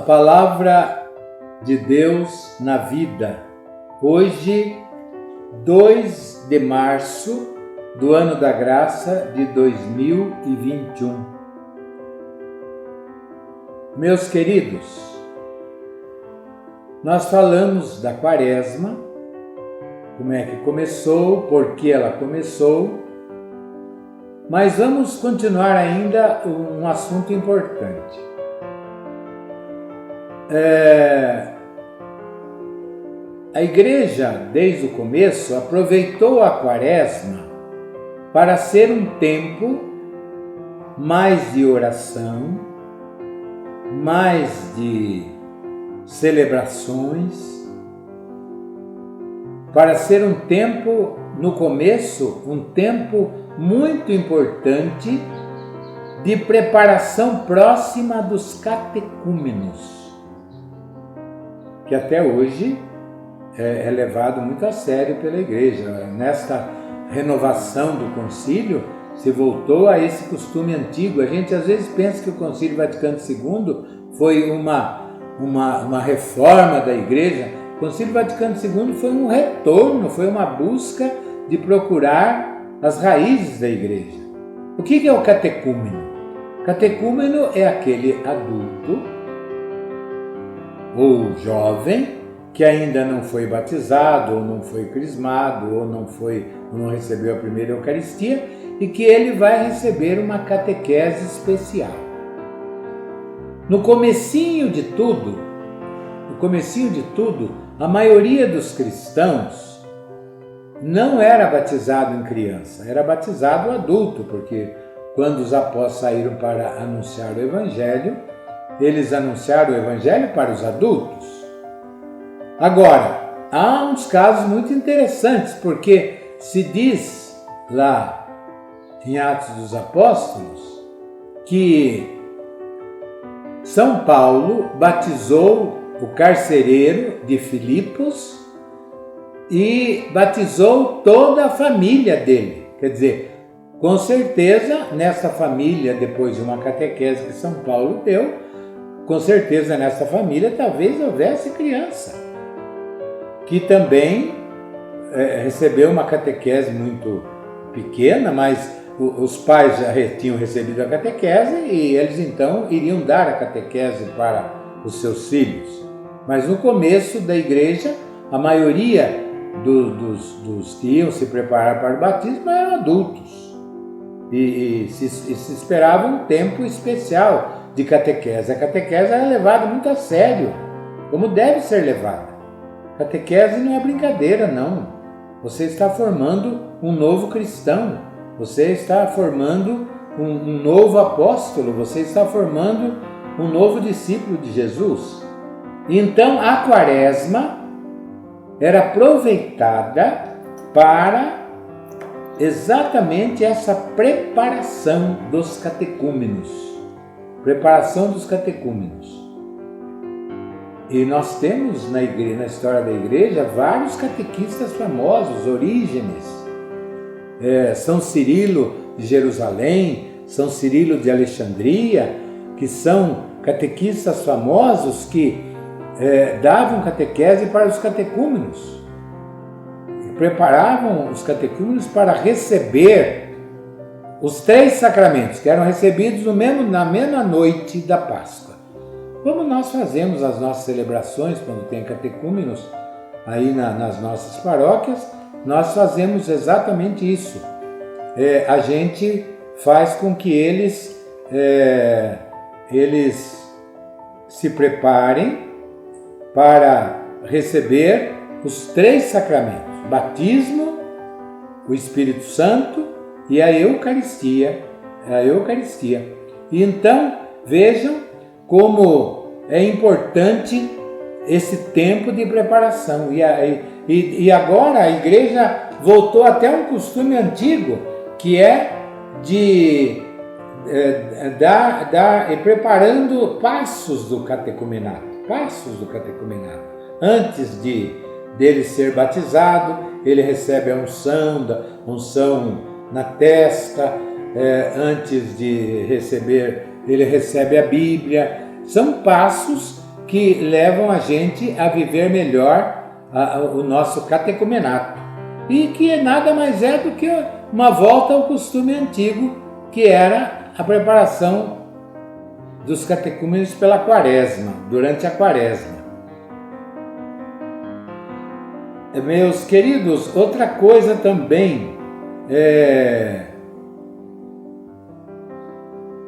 Palavra de Deus na vida. Hoje, 2 de março do ano da graça de 2021. Meus queridos, nós falamos da Quaresma, como é que começou, por que ela começou, mas vamos continuar ainda um assunto importante. A igreja, desde o começo, aproveitou a Quaresma para ser um tempo mais de oração, mais de celebrações, para ser um tempo, no começo, um tempo muito importante de preparação próxima dos catecúmenos, que até hoje é levado muito a sério pela igreja. Nesta renovação do concílio, se voltou a esse costume antigo. A gente às vezes pensa que o Concílio Vaticano II foi uma reforma da igreja. O Concílio Vaticano II foi um retorno, foi uma busca de procurar as raízes da igreja. O que é o catecúmeno? Catecúmeno é aquele adulto ou jovem que ainda não foi batizado, ou não foi crismado, ou não recebeu a primeira Eucaristia, e que ele vai receber uma catequese especial. No comecinho de tudo, a maioria dos cristãos não era batizado em criança, era batizado adulto, porque quando os apóstolos saíram para anunciar o Evangelho, eles anunciaram o Evangelho para os adultos. Agora, há uns casos muito interessantes, porque se diz lá em Atos dos Apóstolos que São Paulo batizou o carcereiro de Filipos e batizou toda a família dele. Quer dizer, com certeza, nessa família, depois de uma catequese que São Paulo deu, com certeza nessa família talvez houvesse criança, que também recebeu uma catequese muito pequena, mas os pais já tinham recebido a catequese e eles então iriam dar a catequese para os seus filhos. Mas no começo da igreja, a maioria dos que iam se preparar para o batismo eram adultos e se esperava um tempo especial de catequese. A catequese era levada muito a sério, como deve ser levada. Catequese não é brincadeira, não. Você está formando um novo cristão, você está formando um novo apóstolo, você está formando um novo discípulo de Jesus. Então a Quaresma era aproveitada para exatamente essa preparação dos catecúmenos. E nós temos na história da igreja vários catequistas famosos, Orígenes, São Cirilo de Jerusalém, São Cirilo de Alexandria, que são catequistas famosos que davam catequese para os catecúmenos e preparavam os catecúmenos para receber os 3 sacramentos, que eram recebidos na mesma noite da Páscoa. Como nós fazemos as nossas celebrações quando tem catecúmenos aí nas nossas paróquias, nós fazemos exatamente isso. A gente faz com que eles se preparem para receber os 3 sacramentos: batismo, o Espírito Santo e a Eucaristia. E então, vejam como é importante esse tempo de preparação. E agora a igreja voltou até um costume antigo, que é de preparando passos do catecumenato. Antes dele ser batizado, ele recebe a unção na testa, antes de receber, ele recebe a Bíblia. São passos que levam a gente a viver melhor o nosso catecumenato. E que nada mais é do que uma volta ao costume antigo, que era a preparação dos catecúmenos pela quaresma, durante a quaresma. Meus queridos, outra coisa também,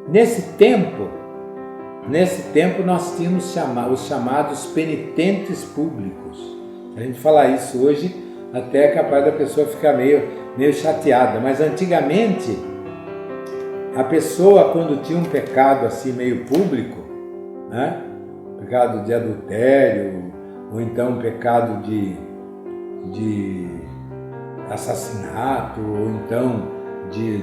nesse tempo nós tínhamos os chamados penitentes públicos. A gente falar isso hoje até é capaz da pessoa ficar meio chateada, mas antigamente a pessoa, quando tinha um pecado assim meio público, né? Pecado de adultério, ou então pecado de assassinato, ou então de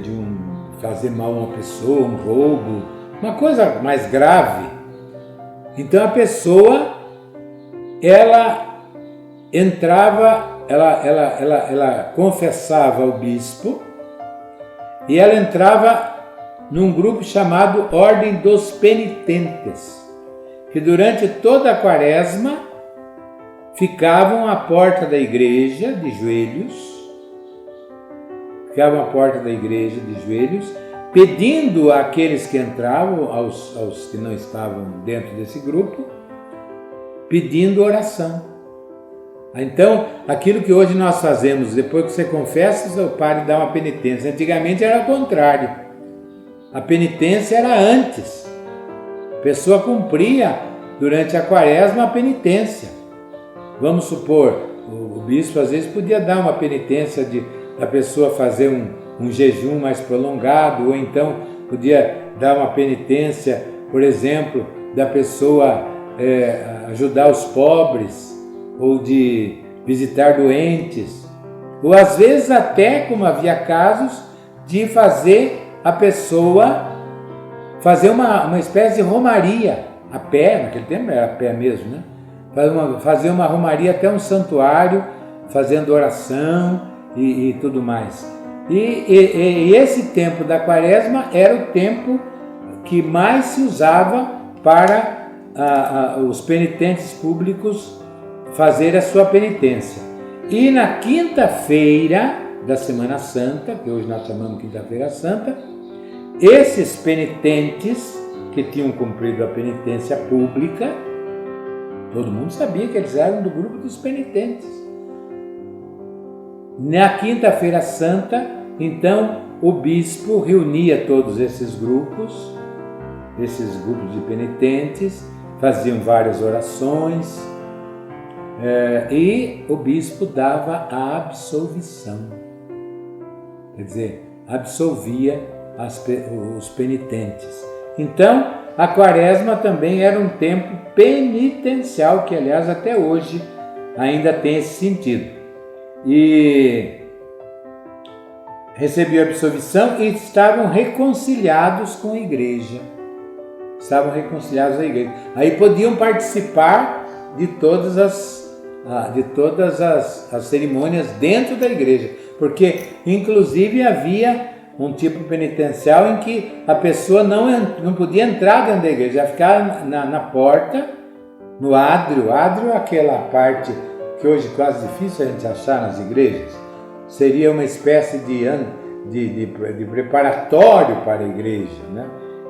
fazer mal a uma pessoa, um roubo, uma coisa mais grave. Então a pessoa, ela entrava, ela confessava ao bispo e ela entrava num grupo chamado Ordem dos Penitentes, que durante toda a quaresma ficavam à porta da igreja de joelhos, pedindo àqueles que entravam, aos que não estavam dentro desse grupo, pedindo oração. Então, aquilo que hoje nós fazemos, depois que você confessa, seu padre dá uma penitência. Antigamente era o contrário. A penitência era antes. A pessoa cumpria durante a quaresma a penitência. Vamos supor, o bispo às vezes podia dar uma penitência da pessoa fazer um jejum mais prolongado, ou então podia dar uma penitência, por exemplo, da pessoa ajudar os pobres, ou de visitar doentes, ou às vezes até, como havia casos, de fazer a pessoa fazer uma espécie de romaria, a pé, naquele tempo era a pé mesmo, né? Fazer uma romaria até um santuário, fazendo oração e tudo mais. E esse tempo da quaresma era o tempo que mais se usava para os penitentes públicos fazer a sua penitência. E na quinta-feira da Semana Santa, que hoje nós chamamos Quinta-feira Santa, esses penitentes que tinham cumprido a penitência pública, todo mundo sabia que eles eram do grupo dos penitentes. Na Quinta-feira Santa, então, o bispo reunia todos esses grupos de penitentes, faziam várias orações, e o bispo dava a absolvição. Quer dizer, absolvia os penitentes. Então, a quaresma também era um tempo penitencial, que aliás até hoje ainda tem esse sentido. E recebiam a absolvição e estavam reconciliados com a igreja. Aí podiam participar de todas as cerimônias dentro da igreja, porque inclusive havia um tipo penitencial em que a pessoa não podia entrar dentro da igreja, ia ficar na porta, no ádrio. Ádrio é aquela parte que hoje é quase difícil a gente achar nas igrejas. Seria uma espécie de preparatório para a igreja, né?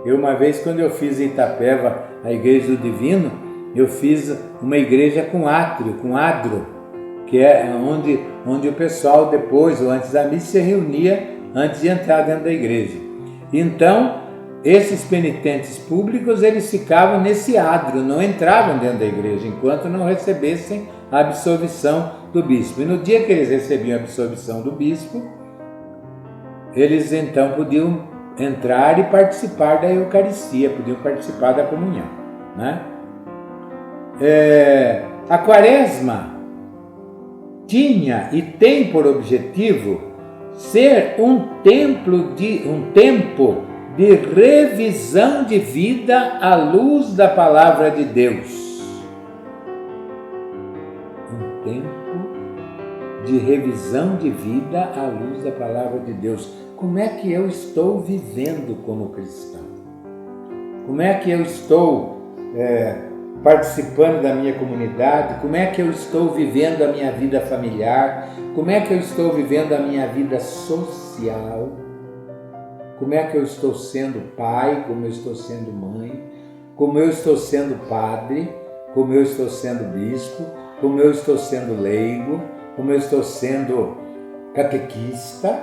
Uma vez, quando eu fiz em Itapeva a Igreja do Divino, eu fiz uma igreja com ádrio, que é onde o pessoal depois ou antes da missa se reunia antes de entrar dentro da igreja. Então, esses penitentes públicos, eles ficavam nesse ádrio, não entravam dentro da igreja enquanto não recebessem a absolvição do bispo. E no dia que eles recebiam a absolvição do bispo, eles então podiam entrar e participar da Eucaristia, podiam participar da comunhão, né? A quaresma tinha e tem por objetivo ser um tempo de revisão de vida à luz da Palavra de Deus. Um tempo de revisão de vida à luz da Palavra de Deus. Como é que eu estou vivendo como cristão? Como é que eu estou participando da minha comunidade, como é que eu estou vivendo a minha vida familiar, como é que eu estou vivendo a minha vida social, como é que eu estou sendo pai, como eu estou sendo mãe, como eu estou sendo padre, como eu estou sendo bispo, como eu estou sendo leigo, como eu estou sendo catequista,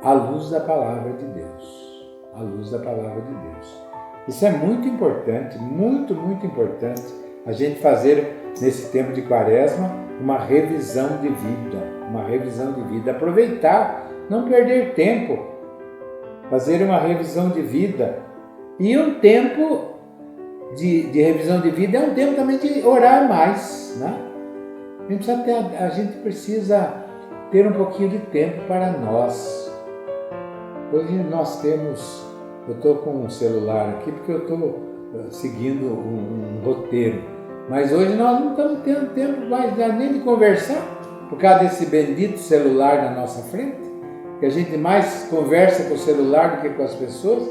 à luz da palavra de Deus, à luz da palavra de Deus. Isso é muito importante, muito, muito importante, a gente fazer nesse tempo de Quaresma uma revisão de vida, aproveitar, não perder tempo, fazer uma revisão de vida. E um tempo de revisão de vida é um tempo também de orar mais, né? A gente precisa ter um pouquinho de tempo para nós. Hoje nós temos, eu estou com um celular aqui porque eu estou seguindo um roteiro, mas hoje nós não estamos tendo tempo mais nem de conversar, por causa desse bendito celular na nossa frente, que a gente mais conversa com o celular do que com as pessoas.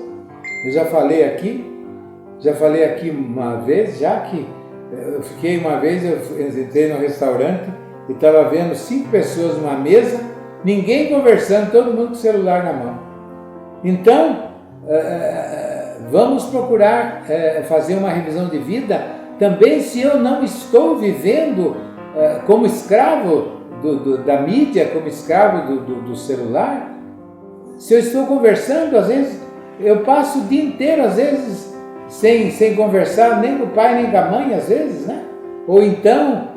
Eu já falei aqui uma vez, já que eu fiquei uma vez, eu entrei no restaurante e estava vendo 5 pessoas numa mesa, ninguém conversando, todo mundo com o celular na mão. Então, vamos procurar fazer uma revisão de vida, também se eu não estou vivendo como escravo da mídia, como escravo do celular, se eu estou conversando, às vezes, eu passo o dia inteiro, às vezes, sem conversar nem com o pai nem com a mãe, às vezes, né? Ou então,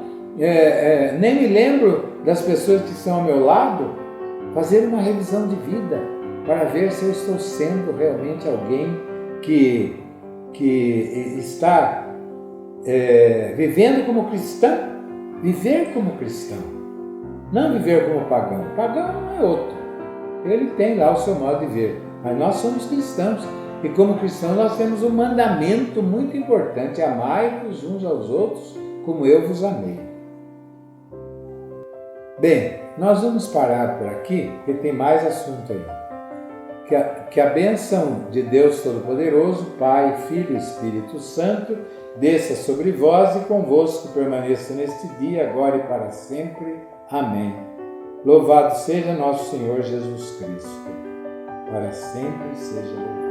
nem me lembro das pessoas que estão ao meu lado. Fazer uma revisão de vida para ver se eu estou sendo realmente alguém que está vivendo como cristão. Viver como cristão, não viver como pagão. Pagão não é outro, ele tem lá o seu modo de ver, mas nós somos cristãos. E como cristãos nós temos um mandamento muito importante: amai-vos uns aos outros como eu vos amei. Bem, nós vamos parar por aqui, porque tem mais assunto aí. Que a bênção de Deus Todo-Poderoso, Pai, Filho e Espírito Santo, desça sobre vós e convosco permaneça neste dia, agora e para sempre. Amém. Louvado seja nosso Senhor Jesus Cristo. Para sempre seja louvado.